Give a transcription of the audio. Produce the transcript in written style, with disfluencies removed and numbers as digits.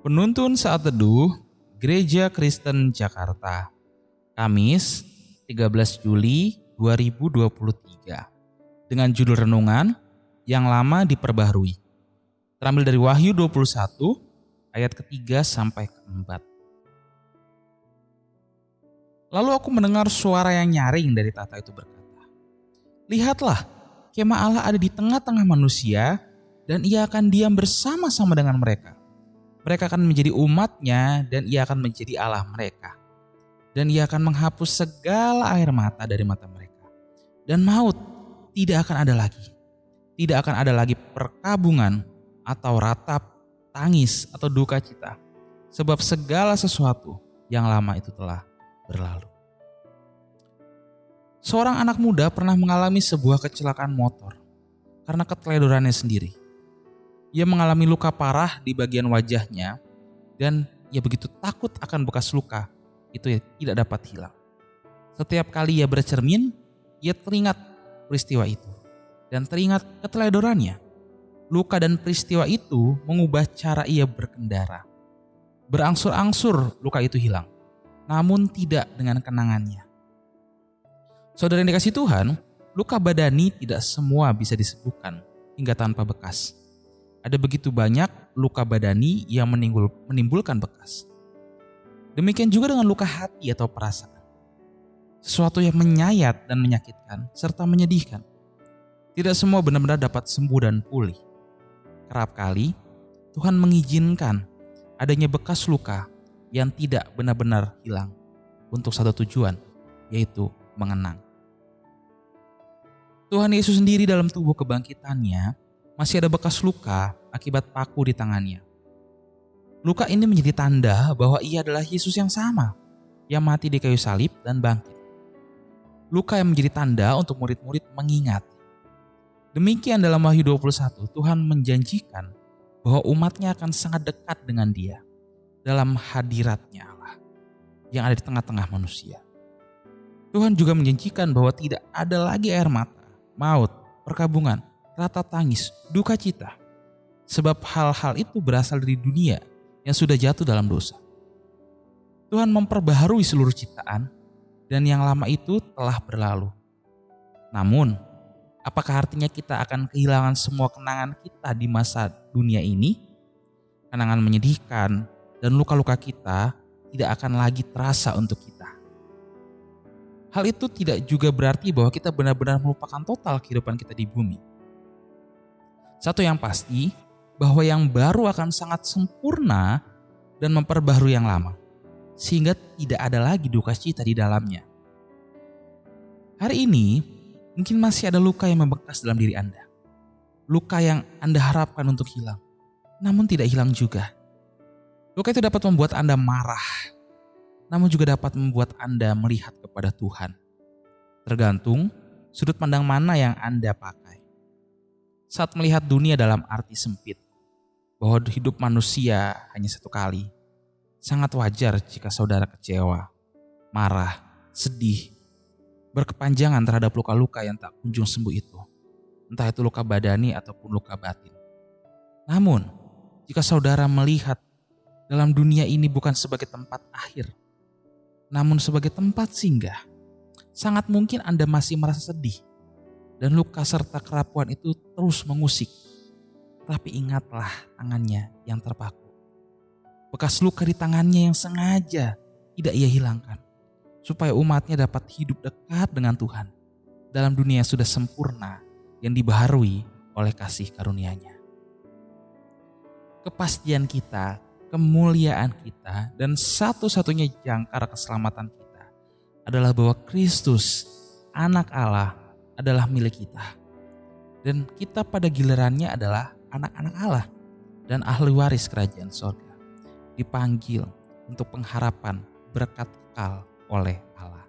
Penuntun Saat Teduh Gereja Kristen Jakarta, Kamis 13 Juli 2023, dengan judul renungan Yang Lama Diperbaharui. Terambil dari Wahyu 21 ayat ketiga sampai keempat. Lalu aku mendengar suara yang nyaring dari tahta itu berkata, "Lihatlah, kemah Allah ada di tengah-tengah manusia, dan ia akan diam bersama-sama dengan mereka. Mereka akan menjadi umatnya, dan ia akan menjadi Allah mereka. Dan ia akan menghapus segala air mata dari mata mereka. Dan maut tidak akan ada lagi. Tidak akan ada lagi perkabungan atau ratap, tangis atau duka cita. Sebab segala sesuatu yang lama itu telah berlalu." Seorang anak muda pernah mengalami sebuah kecelakaan motor karena keteledorannya sendiri. Ia mengalami luka parah di bagian wajahnya dan ia begitu takut akan bekas luka itu tidak dapat hilang. Setiap kali ia bercermin, ia teringat peristiwa itu dan teringat keteledorannya. Luka dan peristiwa itu mengubah cara ia berkendara. Berangsur-angsur luka itu hilang, namun tidak dengan kenangannya. Saudara yang dikasihi Tuhan, luka badani tidak semua bisa disembuhkan hingga tanpa bekas. Ada begitu banyak luka badani yang menimbulkan bekas. Demikian juga dengan luka hati atau perasaan. Sesuatu yang menyayat dan menyakitkan serta menyedihkan. Tidak semua benar-benar dapat sembuh dan pulih. Kerap kali Tuhan mengizinkan adanya bekas luka yang tidak benar-benar hilang untuk satu tujuan, yaitu mengenang. Tuhan Yesus sendiri dalam tubuh kebangkitannya masih ada bekas luka akibat paku di tangannya. Luka ini menjadi tanda bahwa ia adalah Yesus yang sama, yang mati di kayu salib dan bangkit. Luka yang menjadi tanda untuk murid-murid mengingat. Demikian dalam Wahyu 21, Tuhan menjanjikan bahwa umatnya akan sangat dekat dengan Dia dalam hadiratnya Allah yang ada di tengah-tengah manusia. Tuhan juga menjanjikan bahwa tidak ada lagi air mata, maut, perkabungan, ratap tangis, duka cita. Sebab hal-hal itu berasal dari dunia yang sudah jatuh dalam dosa. Tuhan memperbaharui seluruh ciptaan dan yang lama itu telah berlalu. Namun, apakah artinya kita akan kehilangan semua kenangan kita di masa dunia ini? Kenangan menyedihkan dan luka-luka kita tidak akan lagi terasa untuk kita. Hal itu tidak juga berarti bahwa kita benar-benar melupakan total kehidupan kita di bumi. Satu yang pasti, bahwa yang baru akan sangat sempurna dan memperbaharui yang lama, sehingga tidak ada lagi duka cita di dalamnya. Hari ini, mungkin masih ada luka yang membekas dalam diri Anda. Luka yang Anda harapkan untuk hilang, namun tidak hilang juga. Luka itu dapat membuat Anda marah, namun juga dapat membuat Anda melihat kepada Tuhan. Tergantung sudut pandang mana yang Anda pakai. Saat melihat dunia dalam arti sempit, bahwa hidup manusia hanya satu kali, sangat wajar jika saudara kecewa, marah, sedih, berkepanjangan terhadap luka-luka yang tak kunjung sembuh itu, entah itu luka badani ataupun luka batin. Namun, jika saudara melihat dalam dunia ini bukan sebagai tempat akhir, namun sebagai tempat singgah, sangat mungkin Anda masih merasa sedih. Dan luka serta kerapuan itu terus mengusik. Tapi ingatlah tangannya yang terpaku. Bekas luka di tangannya yang sengaja tidak ia hilangkan. Supaya umatnya dapat hidup dekat dengan Tuhan. Dalam dunia yang sudah sempurna yang dibaharui oleh kasih karunia-Nya. Kepastian kita, kemuliaan kita, dan satu-satunya jangkar keselamatan kita adalah bahwa Kristus, Anak Allah, adalah milik kita. Dan kita pada gilirannya adalah anak-anak Allah dan ahli waris kerajaan sorga. Dipanggil untuk pengharapan berkat kekal oleh Allah.